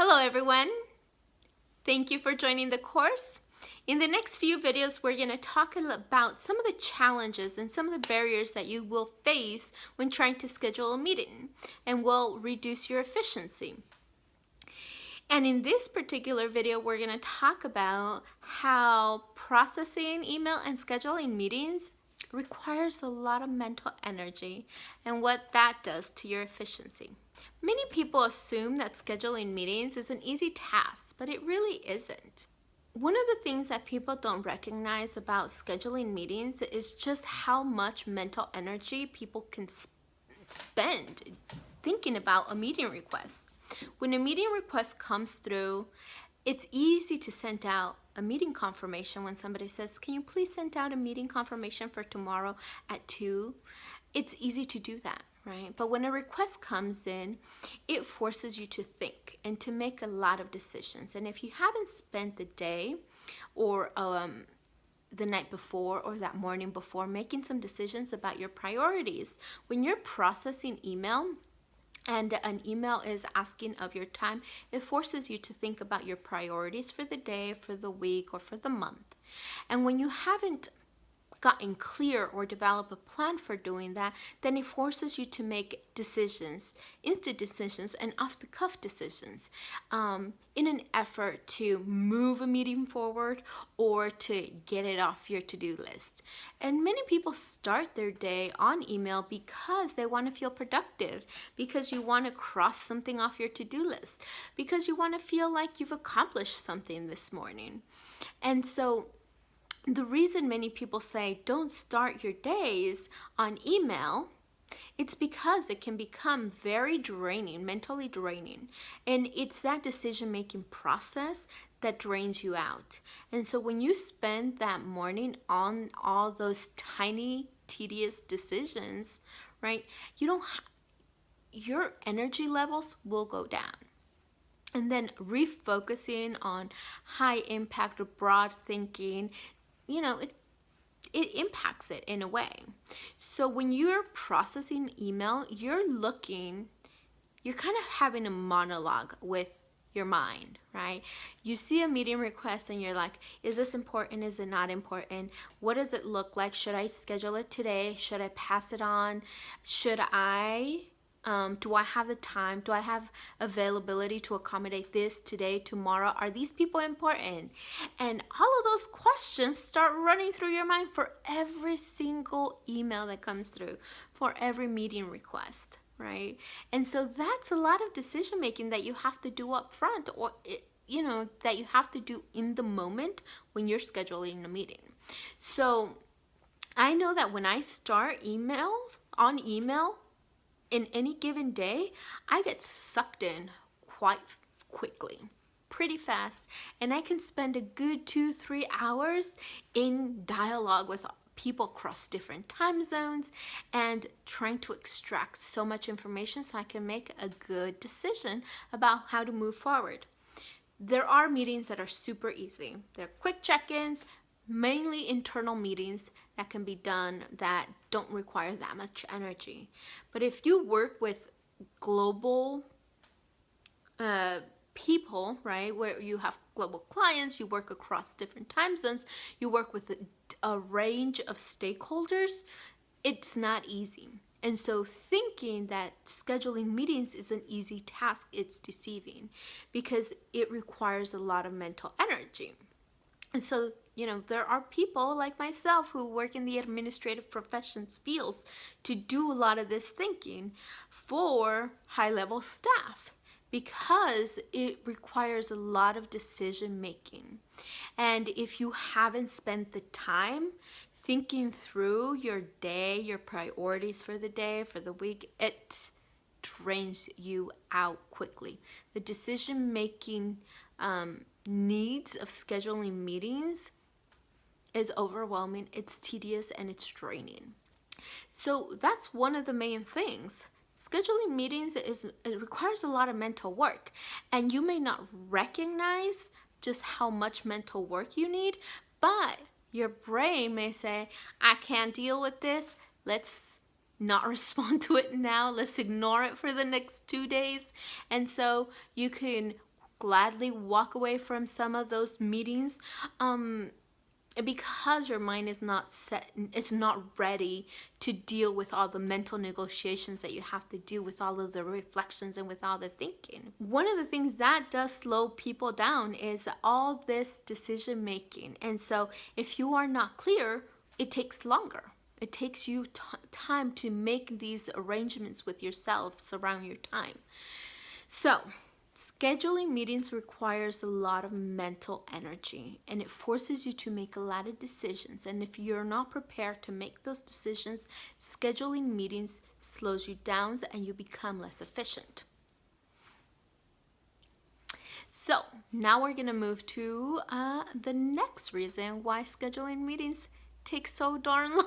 Hello everyone, thank you for joining the course. In the next few videos we're going to talk about some of the challenges and some of the barriers that you will face when trying to schedule a meeting and will reduce your efficiency. And in this particular video we're going to talk about how processing email and scheduling meetings requires a lot of mental energy and what that does to your efficiency. Many people assume that scheduling meetings is an easy task, but it really isn't. One of the things that people don't recognize about scheduling meetings is just how much mental energy people can spend thinking about a meeting request. When a meeting request comes through, it's easy to send out a meeting confirmation when somebody says, can you please send out a meeting confirmation for tomorrow at 2? It's easy to do that, right? But when a request comes in, it forces you to think and to make a lot of decisions. And if you haven't spent the day or the night before or that morning before making some decisions about your priorities, when you're processing email, and an email is asking of your time, it forces you to think about your priorities for the day, for the week, or for the month. And when you haven't gotten clear or develop a plan for doing that, then it forces you to make decisions, instant decisions and off-the-cuff decisions in an effort to move a meeting forward or to get it off your to-do list. And many people start their day on email because they want to feel productive, because you want to cross something off your to-do list, because you want to feel like you've accomplished something this morning. And so the reason many people say don't start your days on email, it's because it can become very draining, mentally draining. And it's that decision-making process that drains you out. And so when you spend that morning on all those tiny, tedious decisions, right, your energy levels will go down. And then refocusing on high impact or broad thinking, it impacts it in a way. So when you're processing email, you're kind of having a monologue with your mind, right? You see a meeting request and you're like, is this important? Is it not important? What does it look like? Should I schedule it today? Should I pass it on? Do I have the time? Do I have availability to accommodate this today, tomorrow? Are these people important? And all of those questions start running through your mind for every single email that comes through, for every meeting request, right? And so that's a lot of decision making that you have to do up front, or that you have to do in the moment when you're scheduling a meeting. So I know that when I start on email, in any given day, I get sucked in quite quickly, pretty fast, and I can spend a good 2-3 hours in dialogue with people across different time zones and trying to extract so much information so I can make a good decision about how to move forward. There are meetings that are super easy. They're quick check-ins, mainly internal meetings that can be done that don't require that much energy. But if you work with global people, right, where you have global clients, you work across different time zones, you work with a range of stakeholders, it's not easy. And so thinking that scheduling meetings is an easy task, it's deceiving, because it requires a lot of mental energy. And so, there are people like myself who work in the administrative professions fields to do a lot of this thinking for high-level staff, because it requires a lot of decision making. And if you haven't spent the time thinking through your day, your priorities for the day, for the week, it drains you out quickly. The decision making needs of scheduling meetings is overwhelming, it's tedious, and it's draining. So that's one of the main things. Scheduling meetings it requires a lot of mental work, and you may not recognize just how much mental work you need, but your brain may say, I can't deal with this, let's not respond to it now, let's ignore it for the next 2 days. And so you can gladly walk away from some of those meetings, because your mind is not set, it's not ready to deal with all the mental negotiations that you have to do, with all of the reflections and with all the thinking. One of the things that does slow people down is all this decision making. And so if you are not clear, it takes longer. It takes you time to make these arrangements with yourself around your time. So scheduling meetings requires a lot of mental energy, and it forces you to make a lot of decisions. And if you're not prepared to make those decisions, scheduling meetings slows you down and you become less efficient. So now we're going to move to the next reason why scheduling meetings takes so darn long.